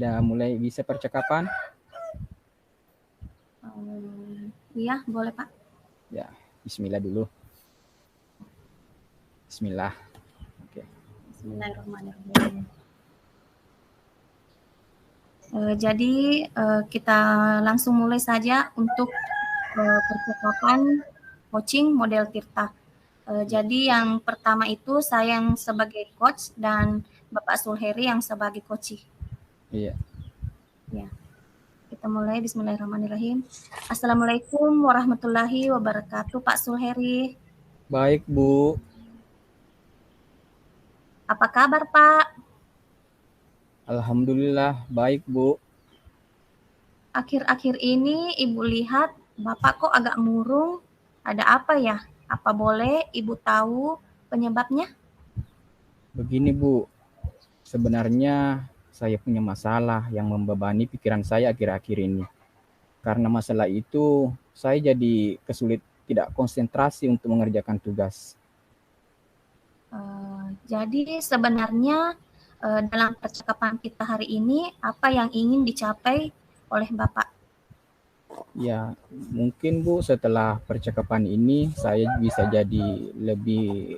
Sudah mulai bisa percakapan? Iya, boleh Pak. Ya, bismillah dulu. Bismillah. Oke. Bismillahirrahmanirrahim. Jadi kita langsung mulai saja untuk percakapan coaching model Tirta. Jadi yang pertama itu saya yang sebagai coach dan Bapak Sulheri yang sebagai coach. Iya. Ya. Kita mulai. Bismillahirrahmanirrahim. Assalamualaikum warahmatullahi wabarakatuh, Pak Sulheri. Baik, Bu. Apa kabar, Pak? Alhamdulillah, baik, Bu. Akhir-akhir ini Ibu lihat Bapak kok agak murung. Ada apa ya? Apa boleh Ibu tahu penyebabnya? Begini, Bu. Sebenarnya saya punya masalah yang membebani pikiran saya akhir-akhir ini. Karena masalah itu, saya jadi tidak konsentrasi untuk mengerjakan tugas. Jadi sebenarnya dalam percakapan kita hari ini, apa yang ingin dicapai oleh Bapak? Ya, mungkin Bu, setelah percakapan ini saya bisa jadi lebih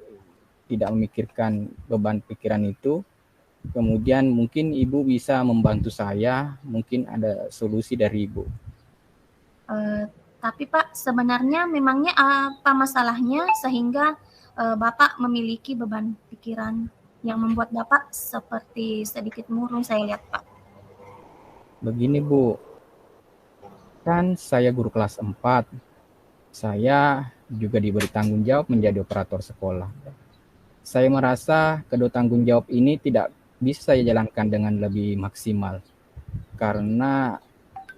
tidak memikirkan beban pikiran itu. Kemudian mungkin Ibu bisa membantu saya, mungkin ada solusi dari Ibu. Tapi Pak, sebenarnya memangnya apa masalahnya sehingga Bapak memiliki beban pikiran yang membuat Bapak seperti sedikit murung, saya lihat Pak. Begini Bu, kan saya guru kelas 4. Saya juga diberi tanggung jawab menjadi operator sekolah. Saya merasa kedua tanggung jawab ini tidak bisa saya jalankan dengan lebih maksimal. Karena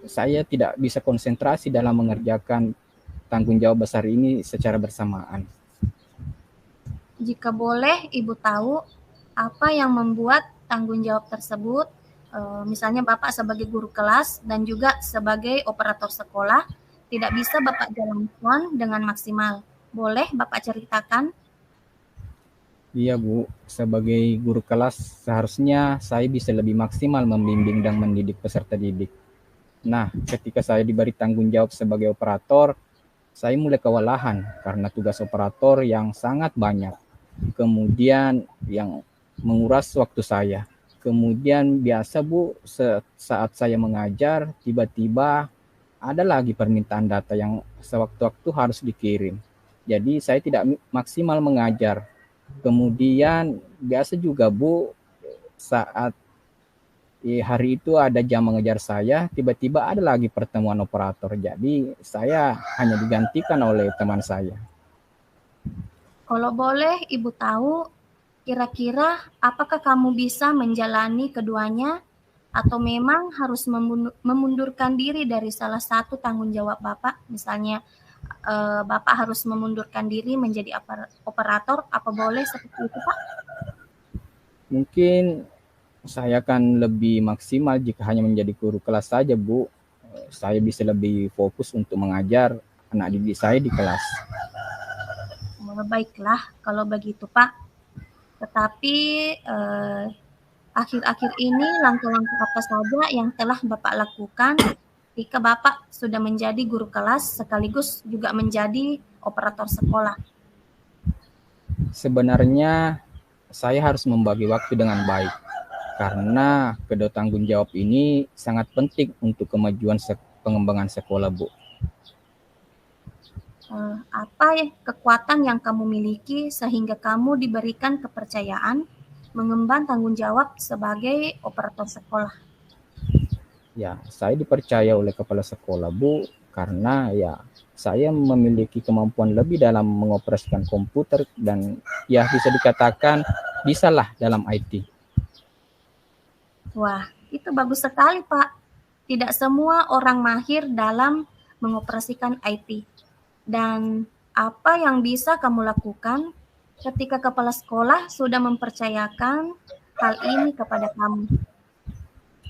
saya tidak bisa konsentrasi dalam mengerjakan tanggung jawab besar ini secara bersamaan. Jika boleh Ibu tahu apa yang membuat tanggung jawab tersebut, misalnya Bapak sebagai guru kelas dan juga sebagai operator sekolah, tidak bisa Bapak jalankan dengan maksimal. Boleh Bapak ceritakan? Iya Bu, sebagai guru kelas seharusnya saya bisa lebih maksimal membimbing dan mendidik peserta didik. Nah, ketika saya diberi tanggung jawab sebagai operator, saya mulai kewalahan karena tugas operator yang sangat banyak. Kemudian yang menguras waktu saya. Kemudian biasa Bu, saat saya mengajar, tiba-tiba ada lagi permintaan data yang sewaktu-waktu harus dikirim. Jadi saya tidak maksimal mengajar. Kemudian biasa juga Bu, saat hari itu ada jam mengejar saya, tiba-tiba ada lagi pertemuan operator. Jadi saya hanya digantikan oleh teman saya. Kalau boleh Ibu tahu, kira-kira apakah kamu bisa menjalani keduanya atau memang harus memundurkan diri dari salah satu tanggung jawab Bapak? Misalnya Bapak harus memundurkan diri menjadi operator, apa boleh seperti itu Pak? Mungkin saya akan lebih maksimal jika hanya menjadi guru kelas saja Bu. Saya bisa lebih fokus untuk mengajar anak didik saya di kelas. Baiklah kalau begitu Pak. Tetapi akhir-akhir ini langkah-langkah apa saja yang telah Bapak lakukan ketika Bapak sudah menjadi guru kelas sekaligus juga menjadi operator sekolah? Sebenarnya saya harus membagi waktu dengan baik karena kedua tanggung jawab ini sangat penting untuk kemajuan pengembangan sekolah Bu. Apa kekuatan yang kamu miliki sehingga kamu diberikan kepercayaan mengemban tanggung jawab sebagai operator sekolah? Ya, saya dipercaya oleh kepala sekolah Bu karena ya saya memiliki kemampuan lebih dalam mengoperasikan komputer dan ya bisa dikatakan bisalah dalam IT. Wah, itu bagus sekali Pak. Tidak semua orang mahir dalam mengoperasikan IT. Dan apa yang bisa kamu lakukan ketika kepala sekolah sudah mempercayakan hal ini kepada kamu?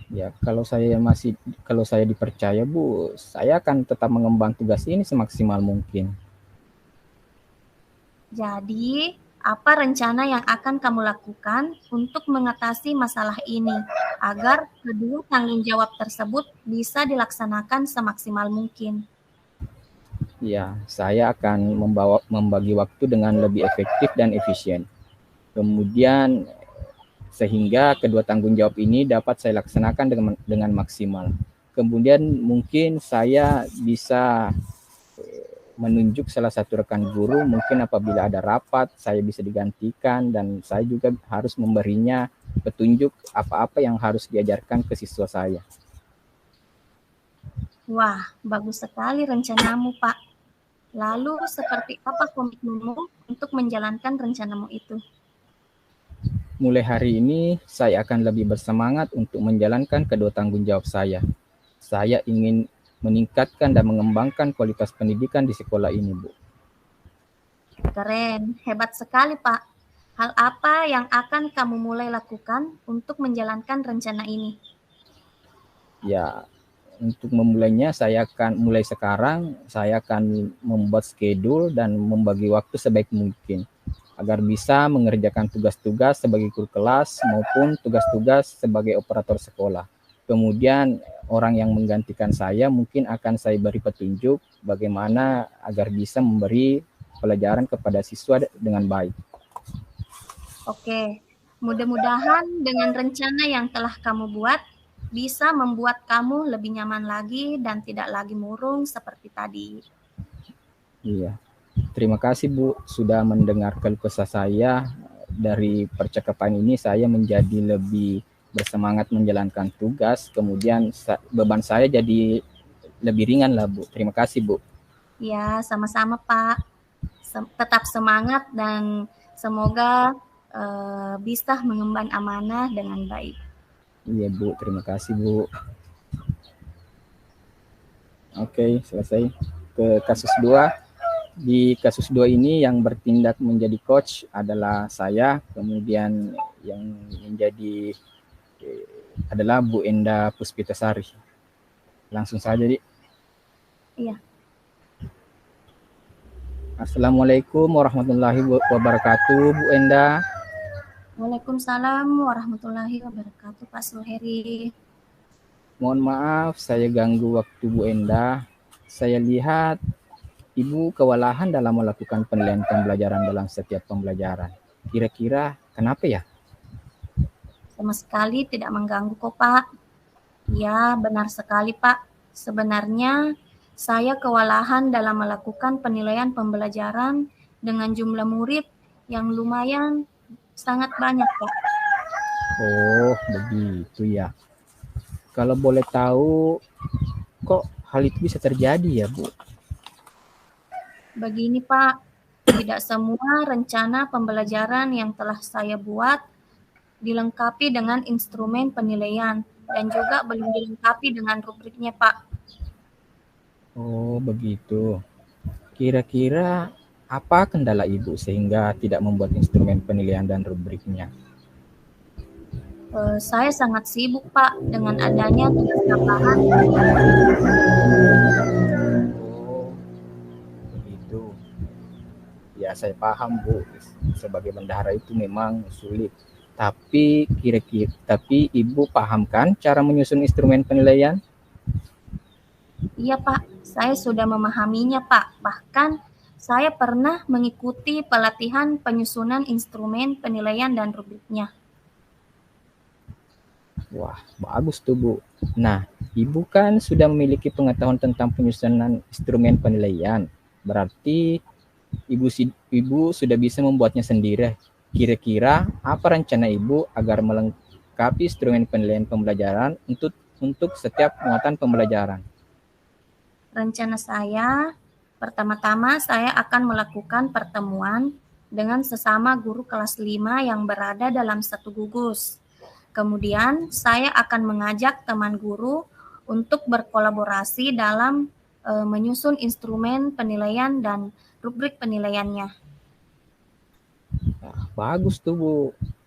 Ya, kalau saya dipercaya Bu, saya akan tetap mengemban tugas ini semaksimal mungkin. Jadi, Apa rencana yang akan kamu lakukan untuk mengatasi masalah ini agar kedua tanggung jawab tersebut bisa dilaksanakan semaksimal mungkin? Ya, saya akan membagi waktu dengan lebih efektif dan efisien. Kemudian sehingga kedua tanggung jawab ini dapat saya laksanakan dengan maksimal. Kemudian mungkin saya bisa menunjuk salah satu rekan guru, mungkin apabila ada rapat saya bisa digantikan, dan saya juga harus memberinya petunjuk apa-apa yang harus diajarkan ke siswa saya. Wah, bagus sekali rencanamu, Pak. Lalu seperti apa komitmenmu untuk menjalankan rencanamu itu? Mulai hari ini saya akan lebih bersemangat untuk menjalankan kedua tanggung jawab saya. Saya ingin meningkatkan dan mengembangkan kualitas pendidikan di sekolah ini, Bu. Keren, hebat sekali, Pak. Hal apa yang akan kamu mulai lakukan untuk menjalankan rencana ini? Ya, untuk memulainya saya akan membuat schedule dan membagi waktu sebaik mungkin agar bisa mengerjakan tugas-tugas sebagai guru kelas maupun tugas-tugas sebagai operator sekolah. Kemudian orang yang menggantikan saya mungkin akan saya beri petunjuk bagaimana agar bisa memberi pelajaran kepada siswa dengan baik. Oke, mudah-mudahan dengan rencana yang telah kamu buat bisa membuat kamu lebih nyaman lagi dan tidak lagi murung seperti tadi. Iya. Terima kasih Bu sudah mendengar keluh kesah saya. Dari percakapan ini saya menjadi lebih bersemangat menjalankan tugas, kemudian beban saya jadi lebih ringan lah Bu. Terima kasih Bu. Ya, sama-sama Pak. Tetap semangat dan semoga bisa mengemban amanah dengan baik. Iya Bu, terima kasih Bu. Oke, selesai. Ke kasus 2. Di kasus 2 ini yang bertindak menjadi coach adalah saya, kemudian yang menjadi adalah Bu Enda Puspitasari. Langsung saja, Dik. Iya. Assalamualaikum warahmatullahi wabarakatuh, Bu Enda. Waalaikumsalam warahmatullahi wabarakatuh, Pak Suheri. Mohon maaf saya ganggu waktu Bu Enda. Saya lihat Ibu kewalahan dalam melakukan penilaian pembelajaran dalam setiap pembelajaran. Kira-kira kenapa ya? Sama sekali tidak mengganggu kok, Pak. Ya, benar sekali, Pak. Sebenarnya saya kewalahan dalam melakukan penilaian pembelajaran dengan jumlah murid yang lumayan sangat banyak, Pak. Oh, begitu ya. Kalau boleh tahu, kok hal itu bisa terjadi ya, Bu? Begini, Pak. Tidak semua rencana pembelajaran yang telah saya buat dilengkapi dengan instrumen penilaian dan juga belum dilengkapi dengan rubriknya, Pak. Oh, begitu. Kira-kira apa kendala Ibu sehingga tidak membuat instrumen penilaian dan rubriknya? Saya sangat sibuk, Pak, dengan adanya tugas tambahan. Oh, begitu. Ya, saya paham, Bu. Sebagai bendahara itu memang sulit. Tapi Ibu paham kan cara menyusun instrumen penilaian? Iya, Pak. Saya sudah memahaminya, Pak. Bahkan saya pernah mengikuti pelatihan penyusunan instrumen penilaian dan rubriknya. Wah, bagus tuh, Bu. Nah, Ibu kan sudah memiliki pengetahuan tentang penyusunan instrumen penilaian. Berarti Ibu sudah bisa membuatnya sendiri. Kira-kira apa rencana Ibu agar melengkapi instrumen penilaian pembelajaran untuk setiap muatan pembelajaran? Rencana saya, pertama-tama saya akan melakukan pertemuan dengan sesama guru kelas 5 yang berada dalam satu gugus. Kemudian saya akan mengajak teman guru untuk berkolaborasi dalam menyusun instrumen penilaian dan rubrik penilaiannya. Nah, bagus tuh, Bu.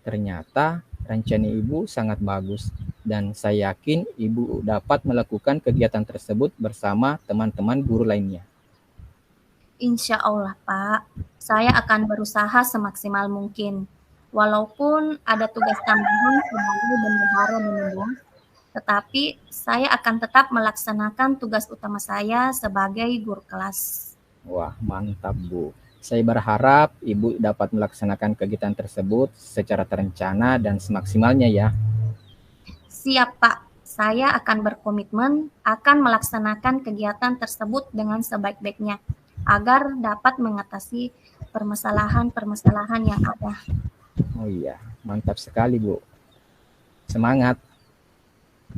Ternyata rencana Ibu sangat bagus dan saya yakin Ibu dapat melakukan kegiatan tersebut bersama teman-teman guru lainnya. Insya Allah, Pak. Saya akan berusaha semaksimal mungkin. Walaupun ada tugas tambahan sebagai bendahara di Medan, tetapi saya akan tetap melaksanakan tugas utama saya sebagai guru kelas. Wah, mantap Bu. Saya berharap Ibu dapat melaksanakan kegiatan tersebut secara terencana dan semaksimalnya ya. Siap, Pak. Saya akan berkomitmen akan melaksanakan kegiatan tersebut dengan sebaik-baiknya agar dapat mengatasi permasalahan-permasalahan yang ada. Oh iya, mantap sekali Bu. Semangat.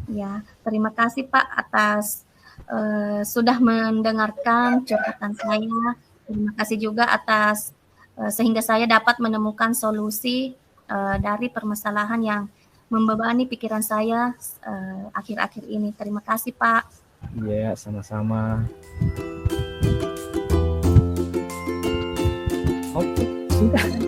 Ya, terima kasih Pak atas sudah mendengarkan curhatan saya. Terima kasih juga atas sehingga saya dapat menemukan solusi dari permasalahan yang membebani pikiran saya akhir-akhir ini. Terima kasih Pak. Iya, sama-sama. Oke, sudah.